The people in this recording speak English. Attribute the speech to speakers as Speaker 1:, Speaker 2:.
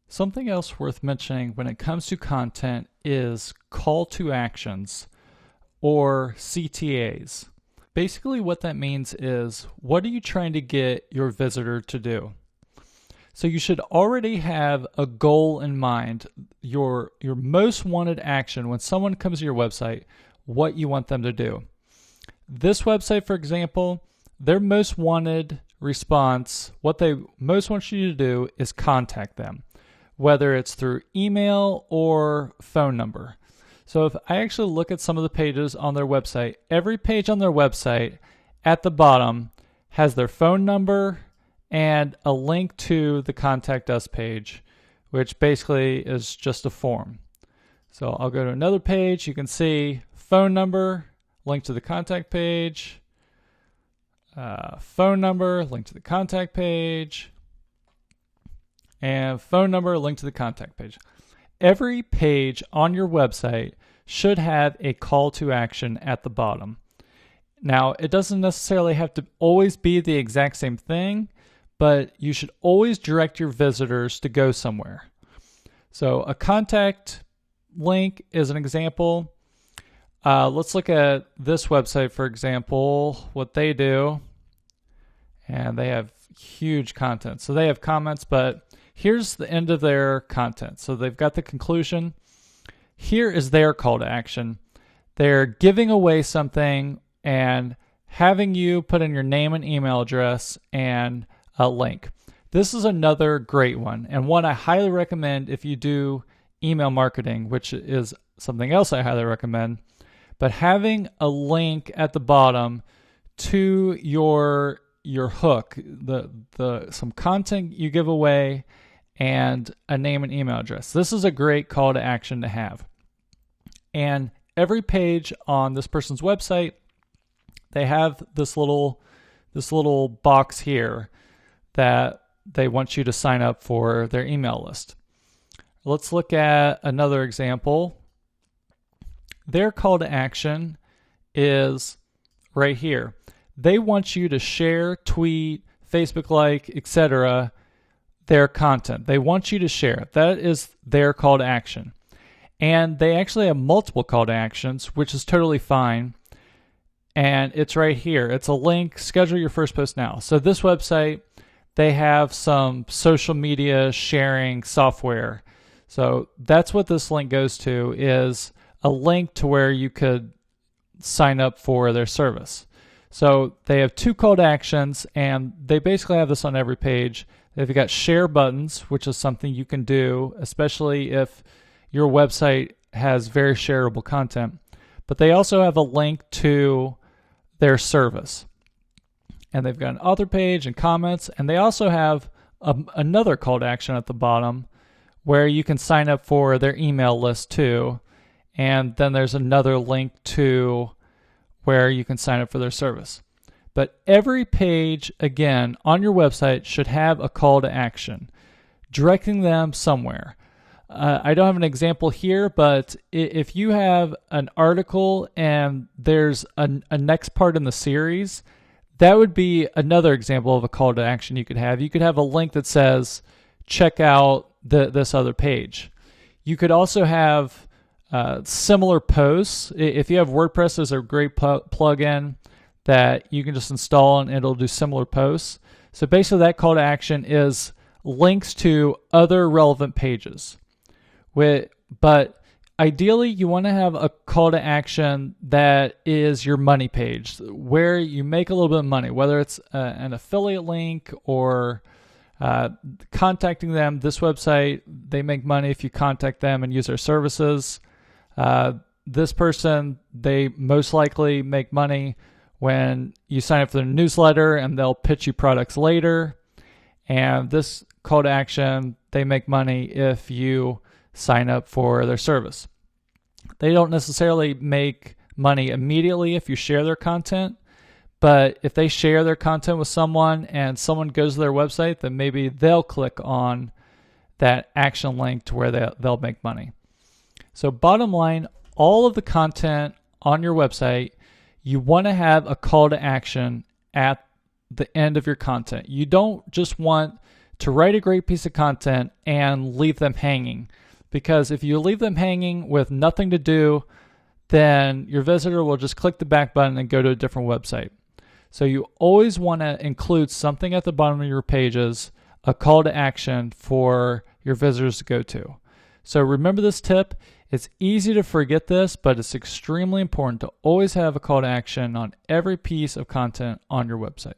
Speaker 1: Something else worth mentioning when it comes to content is call to actions or CTAs. Basically, what that means is what are you trying to get your visitor to do? So you should already have a goal in mind, your most wanted action when someone comes to your website, what you want them to do. This website, for example, their most wanted response, what they most want you to do is contact them, whether it's through email or phone number. So if I actually look at some of the pages on their website, every page on their website at the bottom has their phone number and a link to the Contact Us page, which basically is just a form. So I'll go to another page. You can see phone number, link to the contact page, phone number, link to the contact page, and phone number, link to the contact page. Every page on your website should have a call to action at the bottom. Now, it doesn't necessarily have to always be the exact same thing, but you should always direct your visitors to go somewhere. So a contact link is an example. Let's look at this website, for example, what they do. And they have huge content. So they have comments, but here's the end of their content. So they've got the conclusion. Here is their call to action. They're giving away something and having you put in your name and email address and a link. This is another great one, and one I highly recommend if you do email marketing, which is something else I highly recommend. But having a link at the bottom to your hook, some content you give away, and a name and email address. This is a great call to action to have. And every page on this person's website, they have this little box here that they want you to sign up for their email list. Let's look at another example. Their call to action is right here. They want you to share, tweet, Facebook like, etc. their content. They want you to share it. That is their call to action. And they actually have multiple call to actions, which is totally fine. And it's right here. It's a link, schedule your first post now. So this website, they have some social media sharing software. So that's what this link goes to, is a link to where you could sign up for their service. So they have two call to actions, and they basically have this on every page. They've got share buttons, which is something you can do, especially if your website has very shareable content. But they also have a link to their service. And they've got an author page and comments, and they also have another call to action at the bottom where you can sign up for their email list too. And then there's another link to where you can sign up for their service. But every page, again, on your website should have a call to action, directing them somewhere. I don't have an example here, but if you have an article and there's a next part in the series, that would be another example of a call to action you could have. You could have a link that says, check out this other page. You could also have similar posts. If you have WordPress, there's a great plugin that you can just install and it'll do similar posts. So basically that call to action is links to other relevant pages. But ideally, you want to have a call to action that is your money page, where you make a little bit of money, whether it's an affiliate link or contacting them. This website, they make money if you contact them and use their services. This person, they most likely make money when you sign up for their newsletter and they'll pitch you products later. And this call to action, they make money if you sign up for their service. They don't necessarily make money immediately if you share their content, but if they share their content with someone and someone goes to their website, then maybe they'll click on that action link to where they'll make money. So bottom line, all of the content on your website, you want to have a call to action at the end of your content. You don't just want to write a great piece of content and leave them hanging. Because if you leave them hanging with nothing to do, then your visitor will just click the back button and go to a different website. So you always want to include something at the bottom of your pages, a call to action for your visitors to go to. So remember this tip. It's easy to forget this, but it's extremely important to always have a call to action on every piece of content on your website.